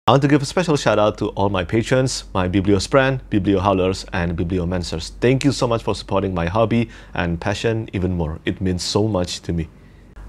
I want to give a special shout out to all my patrons, my Bibliosprand, Bibliohowlers, and Bibliomancers. Thank you so much for supporting my hobby and passion even more. It means so much to me.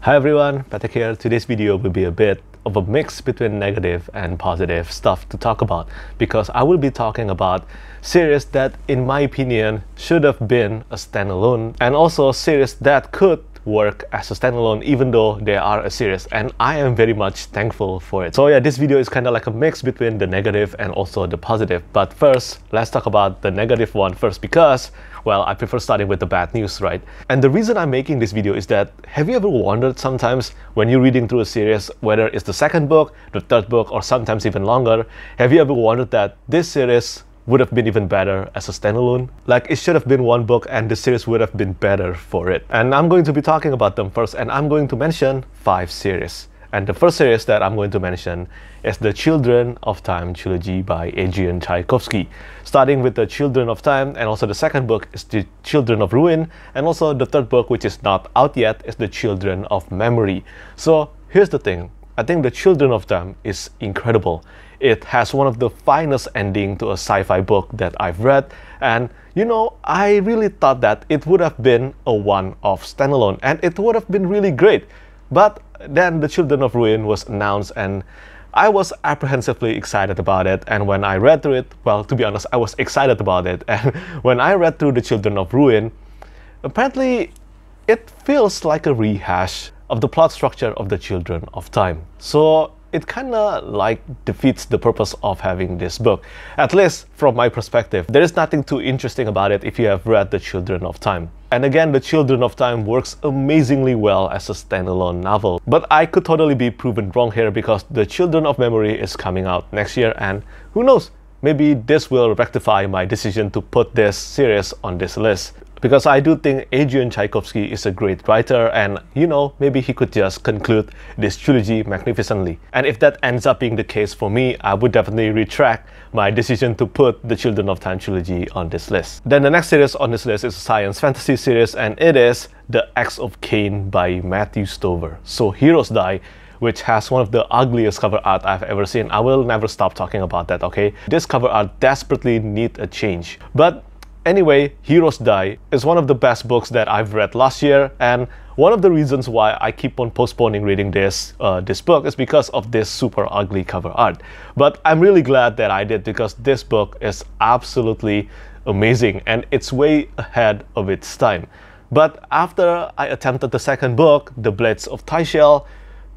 Hi everyone, Petrik here. Today's video will be a bit of a mix between negative and positive stuff to talk about, because I will be talking about series that, in my opinion, should have been a standalone, and also series that could work as a standalone even though they are a series, and I am very much thankful for it. So yeah, this video is kind of like a mix between the negative and also the positive. But first, let's talk about the negative one first, because, well, I prefer starting with the bad news, right? And the reason I'm making this video is that, have you ever wondered sometimes when you're reading through a series, whether it's the second book, the third book, or sometimes even longer, have you ever wondered that this series would have been even better as a standalone? Like, it should have been one book and the series would have been better for it. And I'm going to be talking about them first, and I'm going to mention 5 series. And the first series that I'm going to mention is the Children of Time trilogy by Adrian Tchaikovsky. Starting with the Children of Time, and also the second book is the Children of Ruin, and also the third book, which is not out yet, is the Children of Memory. So here's the thing. I think the Children of Time is incredible. It has one of the finest endings to a sci-fi book that I've read, and you know, I really thought that it would have been a one-off standalone and it would have been really great. But then the Children of Ruin was announced and I was apprehensively excited about it, and when I read through it, well, to be honest, I was excited about it, and when I read through the Children of Ruin, apparently it feels like a rehash of the plot structure of the Children of Time. So it kind of like defeats the purpose of having this book, at least from my perspective. There is nothing too interesting about it if you have read the Children of Time. And again, the Children of Time works amazingly well as a standalone novel. But I could totally be proven wrong here, because the Children of Memory is coming out next year, and who knows, maybe this will rectify my decision to put this series on this list. Because I do think Adrian Tchaikovsky is a great writer, and you know, maybe he could just conclude this trilogy magnificently. And if that ends up being the case for me, I would definitely retract my decision to put the Children of Time trilogy on this list. Then the next series on this list is a science fantasy series, and it is The Axe of Caine by Matthew Stover. So Heroes Die, which has one of the ugliest cover art I've ever seen. I will never stop talking about that, okay? This cover art desperately needs a change. But anyway, Heroes Die is one of the best books that I've read last year, and one of the reasons why I keep on postponing reading this book is because of this super ugly cover art. But I'm really glad that I did, because this book is absolutely amazing and it's way ahead of its time. But after I attempted the second book, The Blades of Tyshel,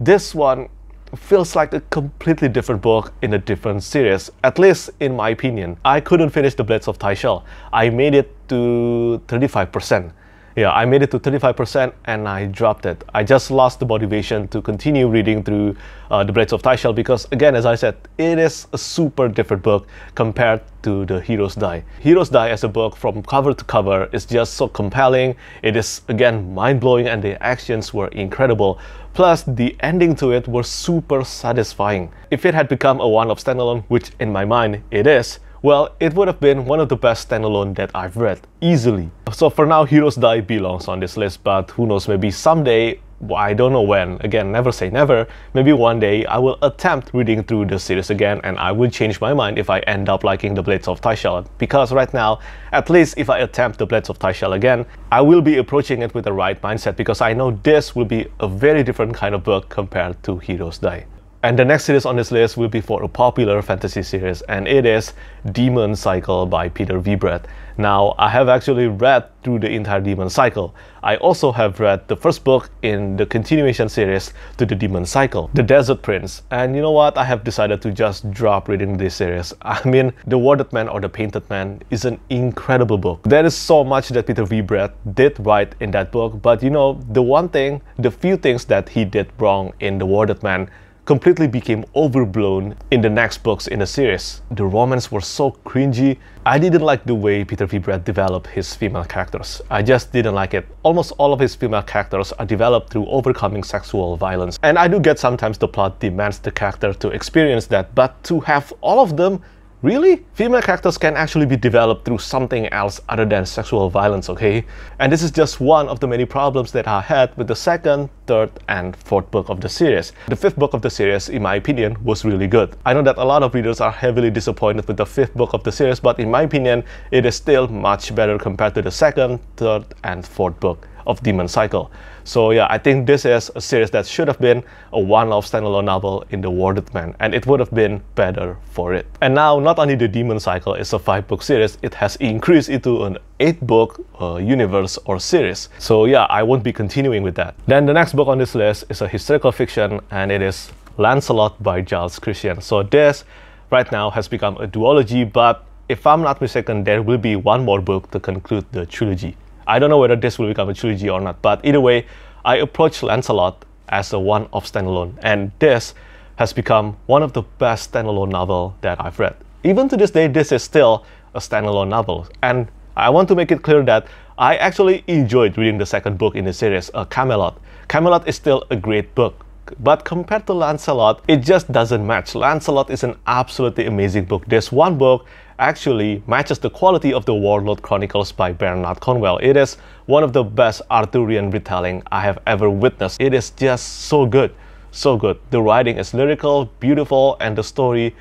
this one feels like a completely different book in a different series, at least in my opinion. I couldn't finish The Blades of Tyshel. I made it to 35%. Yeah, I made it to 35% and I dropped it. I just lost the motivation to continue reading through The Blades of Tyshel, because again, as I said, it is a super different book compared to the Heroes Die. Heroes Die as a book from cover to cover is just so compelling. It is, again, mind-blowing, and the actions were incredible. Plus, the ending to it was super satisfying. If it had become a one-off standalone, which in my mind it is, well, it would have been one of the best standalone that I've read, easily. So for now, Heroes Die belongs on this list, but who knows, maybe someday, I don't know when, again, never say never, maybe one day I will attempt reading through the series again, and I will change my mind if I end up liking The Blades of Tyshel. Because right now, at least if I attempt The Blades of Tyshel again, I will be approaching it with the right mindset, because I know this will be a very different kind of book compared to Heroes Die. And the next series on this list will be for a popular fantasy series, and it is Demon Cycle by Peter V. Brett. Now, I have actually read through the entire Demon Cycle. I also have read the first book in the continuation series to the Demon Cycle, The Desert Prince. And you know what? I have decided to just drop reading this series. I mean, The Warded Man or The Painted Man is an incredible book. There is so much that Peter V. Brett did right in that book, but you know, the few things that he did wrong in The Warded Man completely became overblown in the next books in the series. The romance was so cringy. I didn't like the way Peter V. Brett developed his female characters. I just didn't like it. Almost all of his female characters are developed through overcoming sexual violence. And I do get sometimes the plot demands the character to experience that, but to have all of them Really? Female characters can actually be developed through something else other than sexual violence, okay? And this is just one of the many problems that I had with the second, third, and fourth book of the series. The fifth book of the series, in my opinion, was really good. I know that a lot of readers are heavily disappointed with the fifth book of the series, but in my opinion, it is still much better compared to the second, third, and fourth book of Demon Cycle. So yeah, I think this is a series that should have been a one-off standalone novel in the Worded Man, and it would have been better for it. And now, not only the Demon Cycle is a 5-book series, it has increased into an 8-book universe or series. So yeah, I won't be continuing with that. Then the next book on this list is a historical fiction, and it is Lancelot by Giles Kristian. So this right now has become a duology, but if I'm not mistaken, there will be one more book to conclude the trilogy. I don't know whether this will become a trilogy or not, but either way, I approached Lancelot as a one-off standalone, and this has become one of the best standalone novels that I've read. Even to this day, this is still a standalone novel, and I want to make it clear that I actually enjoyed reading the second book in the series, Camelot. Camelot is still a great book, but compared to Lancelot, it just doesn't match. Lancelot is an absolutely amazing book. This one book actually matches the quality of the Warlord Chronicles by Bernard Cornwell. It is one of the best Arthurian retelling I have ever witnessed. It is just so good, so good. The writing is lyrical, beautiful, and the story,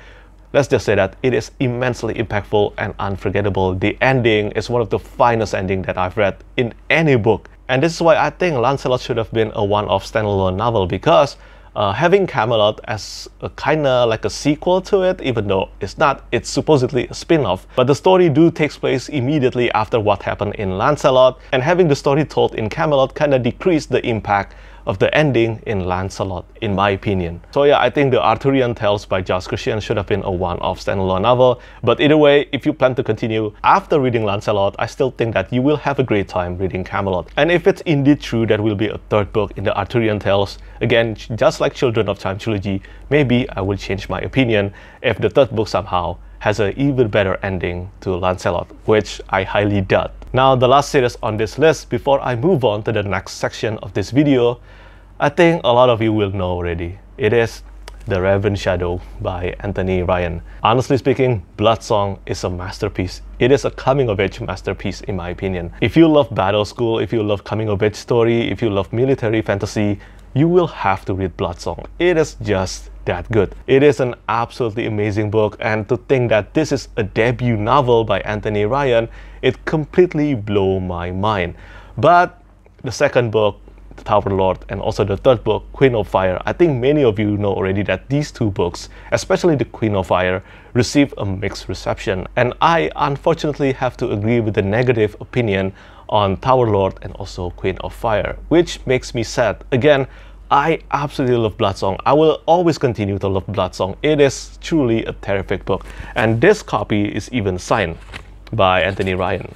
let's just say that it is immensely impactful and unforgettable. The ending is one of the finest endings that I've read in any book. And this is why I think Lancelot should have been a one-off standalone novel, because having Camelot as a kinda like a sequel to it, even though it's not, it's supposedly a spin-off, but the story takes place immediately after what happened in Lancelot, and having the story told in Camelot kinda decreased the impact of the ending in Lancelot, in my opinion. So yeah, I think the Arthurian Tales by Giles Kristian should have been a one-off standalone novel, but either way, if you plan to continue after reading Lancelot, I still think that you will have a great time reading Camelot. And if it's indeed true that will be a third book in the Arthurian Tales, again, just like Children of Time trilogy, maybe I will change my opinion if the third book somehow has an even better ending to Lancelot, which I highly doubt. Now, the last series on this list, before I move on to the next section of this video, I think a lot of you will know already. It is The Raven Shadow by Anthony Ryan. Honestly speaking, Bloodsong is a masterpiece. It is a coming-of-age masterpiece in my opinion. If you love Battle School, if you love coming-of-age story, if you love military fantasy, you will have to read Bloodsong. It is just that good. It is an absolutely amazing book, and to think that this is a debut novel by Anthony Ryan, it completely blew my mind. But the second book, The Tower Lord, and also the third book, Queen of Fire, I think many of you know already that these two books, especially the Queen of Fire, received a mixed reception. And I unfortunately have to agree with the negative opinion on Tower Lord and also Queen of Fire, which makes me sad. Again, I absolutely love Bloodsong. I will always continue to love Bloodsong. It is truly a terrific book. And this copy is even signed by Anthony Ryan.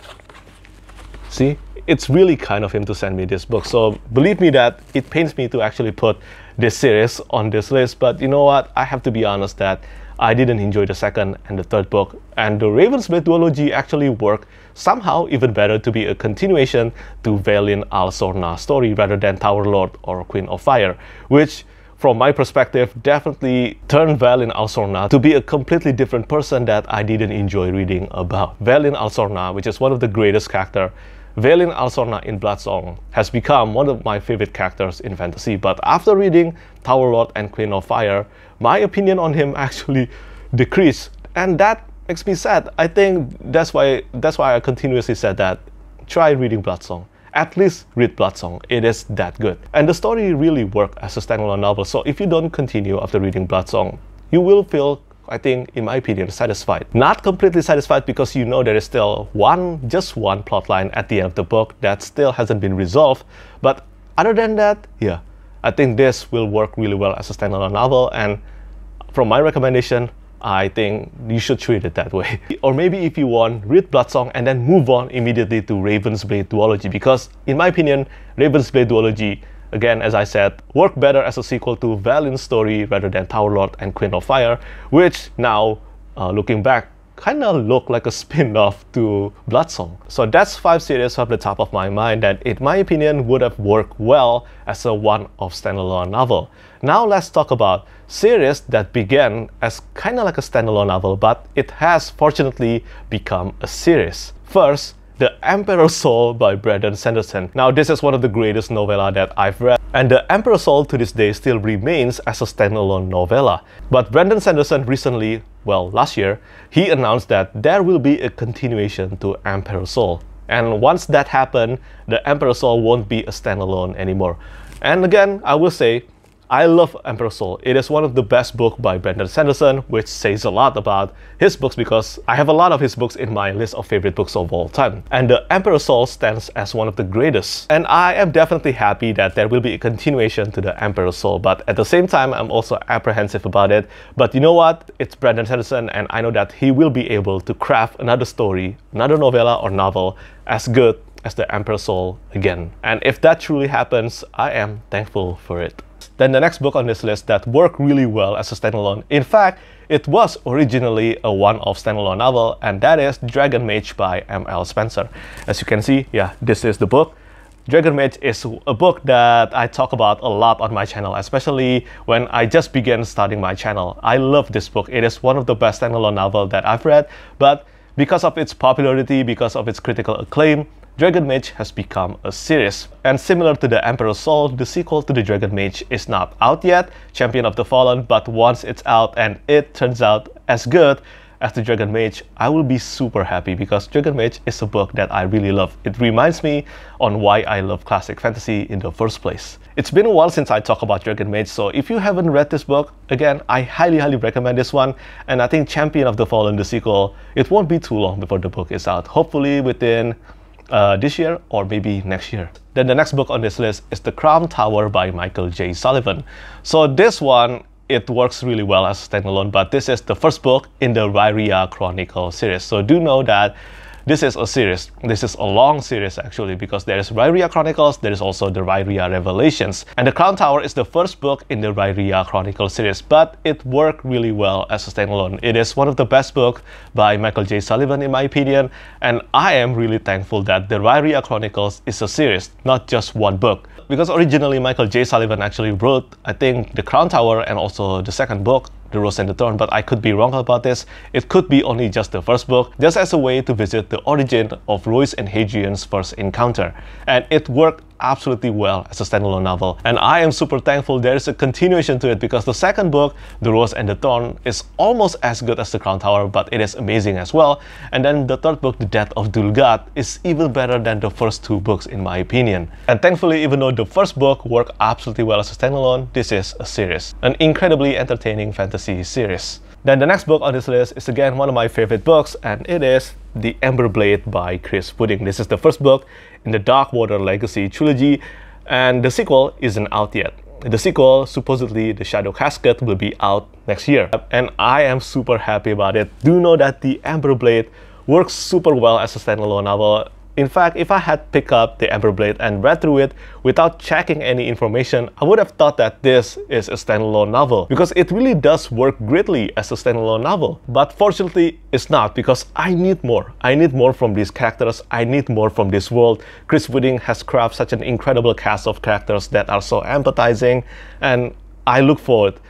See? It's really kind of him to send me this book. So believe me that it pains me to actually put this series on this list. But you know what? I have to be honest that I didn't enjoy the second and the third book. And the Raven's Blade duology actually worked somehow even better to be a continuation to Vaelin Al-Sorna's story rather than Tower Lord or Queen of Fire, which from my perspective definitely turned Vaelin Al-Sorna to be a completely different person that I didn't enjoy reading about. Vaelin Al-Sorna, which is one of the greatest characters, Vaelin Al-Sorna in Bloodsong has become one of my favorite characters in fantasy, but after reading Tower Lord and Queen of Fire, my opinion on him actually decreased, and that makes me sad. I think that's why I continuously said that try reading Bloodsong. At least read Bloodsong. It is that good. And the story really worked as a standalone novel, so if you don't continue after reading Bloodsong, you will feel, I think, in my opinion, satisfied. Not completely satisfied because you know there is still just one plotline at the end of the book that still hasn't been resolved. But other than that, yeah, I think this will work really well as a standalone novel. And from my recommendation, I think you should treat it that way. Or maybe if you want, read Bloodsong and then move on immediately to Raven's Blade duology. Because in my opinion, Raven's Blade duology, again, as I said, work better as a sequel to Vaelin's story rather than Tower Lord and Queen of Fire, which now, looking back, kind of look like a spin-off to Bloodsong. So that's 5 series off the top of my mind that, in my opinion, would have worked well as a one-off standalone novel. Now let's talk about series that began as kind of like a standalone novel, but it has fortunately become a series. First, The Emperor's Soul by Brandon Sanderson. Now, this is one of the greatest novella that I've read, and The Emperor's Soul to this day still remains as a standalone novella. But Brandon Sanderson recently, well, last year, he announced that there will be a continuation to Emperor's Soul. And once that happened, The Emperor's Soul won't be a standalone anymore. And again, I will say, I love Emperor's Soul. It is one of the best books by Brandon Sanderson, which says a lot about his books because I have a lot of his books in my list of favorite books of all time. And The Emperor's Soul stands as one of the greatest. And I am definitely happy that there will be a continuation to The Emperor's Soul, but at the same time, I'm also apprehensive about it. But you know what? It's Brandon Sanderson, and I know that he will be able to craft another story, another novella or novel as good as The Emperor's Soul again. And if that truly happens, I am thankful for it. Then the next book on this list that worked really well as a standalone, in fact, it was originally a one-off standalone novel, and that is Dragon Mage by M.L. Spencer. As you can see, yeah, this is the book. Dragon Mage is a book that I talk about a lot on my channel, especially when I just began starting my channel. I love this book. It is one of the best standalone novels that I've read, but because of its popularity, because of its critical acclaim, Dragon Mage has become a series. And similar to The Emperor's Soul, the sequel to the Dragon Mage is not out yet, Champion of the Fallen, but once it's out and it turns out as good as the Dragon Mage, I will be super happy because Dragon Mage is a book that I really love. It reminds me on why I love classic fantasy in the first place. It's been a while since I talked about Dragon Mage, so if you haven't read this book, again, I highly recommend this one. And I think Champion of the Fallen, the sequel, it won't be too long before the book is out. Hopefully within this year or maybe next year. Then the next book on this list is The Crown Tower by Michael J. Sullivan. So this one, it works really well as a standalone, but this is the first book in the Rhyria Chronicle series. So do know that this is a series. This is a long series actually, because there is Rhyria Chronicles, there is also the Rhyria Revelations. And The Crown Tower is the first book in the Rhyria Chronicle series, but it worked really well as a standalone. It is one of the best books by Michael J. Sullivan in my opinion, and I am really thankful that the Rhyria Chronicles is a series, not just one book. Because originally Michael J. Sullivan actually wrote, I think, The Crown Tower and also the second book, The Rose and the Thorn, but I could be wrong about this. It could be only just the first book, just as a way to visit the origin of Royce and Hadrian's first encounter. And it worked absolutely well as a standalone novel. And I am super thankful there is a continuation to it, because the second book, The Rose and the Thorn, is almost as good as The Crown Tower, but it is amazing as well. And then the third book, The Death of Dulgat, is even better than the first two books in my opinion. And thankfully, even though the first book worked absolutely well as a standalone, this is a series. An incredibly entertaining fantasy series. Then the next book on this list is again one of my favorite books, and it is The Ember Blade by Chris Woodring. This is the first book in the Darkwater Legacy trilogy, and the sequel isn't out yet. The sequel, supposedly The Shadow Casket, will be out next year, and I am super happy about it. Do know that The Ember Blade works super well as a standalone novel. In fact, if I had picked up The Ember Blade and read through it without checking any information, I would have thought that this is a standalone novel, because it really does work greatly as a standalone novel. But fortunately, it's not, because I need more. I need more from these characters. I need more from this world. Chris Woodring has crafted such an incredible cast of characters that are so empathizing, and I look forward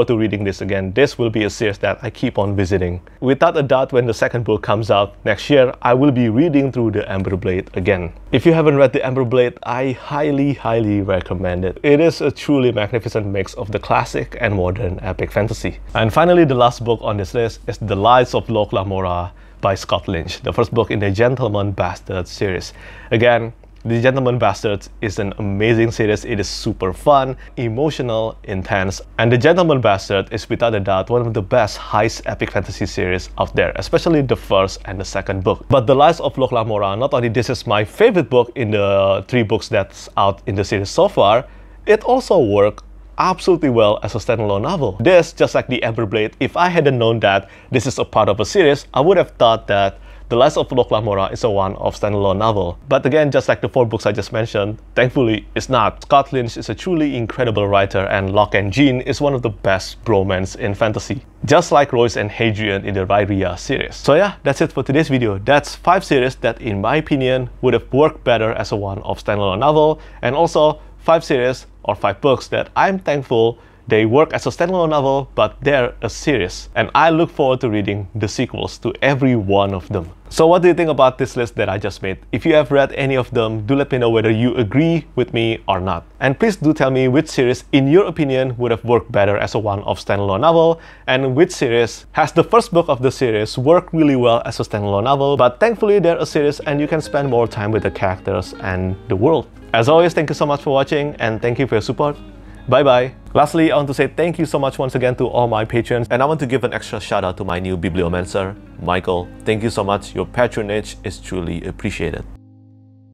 to reading this again. This will be a series that I keep on visiting. Without a doubt, when the second book comes out next year, I will be reading through The Ember Blade again. If you haven't read The Ember Blade, I highly recommend it. It is a truly magnificent mix of the classic and modern epic fantasy. And finally, the last book on this list is The Lives of Locke Lamora by Scott Lynch, the first book in the Gentleman Bastards series. Again, The Gentleman Bastards is an amazing series. It is super fun, emotional, intense, and The Gentleman Bastard is without a doubt one of the best heist epic fantasy series out there, especially the first and the second book. But The Lives of Locke Lamora, not only this is my favorite book in the 3 books that's out in the series so far, it also worked absolutely well as a standalone novel. This, just like The Ember Blade, if I hadn't known that this is a part of a series, I would have thought that The Lives of Locke Lamora is a one-off standalone novel. But again, just like the 4 books I just mentioned, thankfully it's not. Scott Lynch is a truly incredible writer, and Locke and Jean is one of the best bromance in fantasy, just like Royce and Hadrian in the Rhyria series. So yeah, that's it for today's video. That's 5 series that in my opinion would have worked better as a one-off standalone novel, and also 5 series or 5 books that I'm thankful They work as a standalone novel, but they're a series, and I look forward to reading the sequels to every one of them. So what do you think about this list that I just made? If you have read any of them, do let me know whether you agree with me or not. And please do tell me which series, in your opinion, would have worked better as a one-off standalone novel, and which series has the first book of the series worked really well as a standalone novel, but thankfully they're a series and you can spend more time with the characters and the world. As always, thank you so much for watching, and thank you for your support. Bye-bye. Lastly, I want to say thank you so much once again to all my patrons, and I want to give an extra shout out to my new bibliomancer, Michael. Thank you so much. Your patronage is truly appreciated.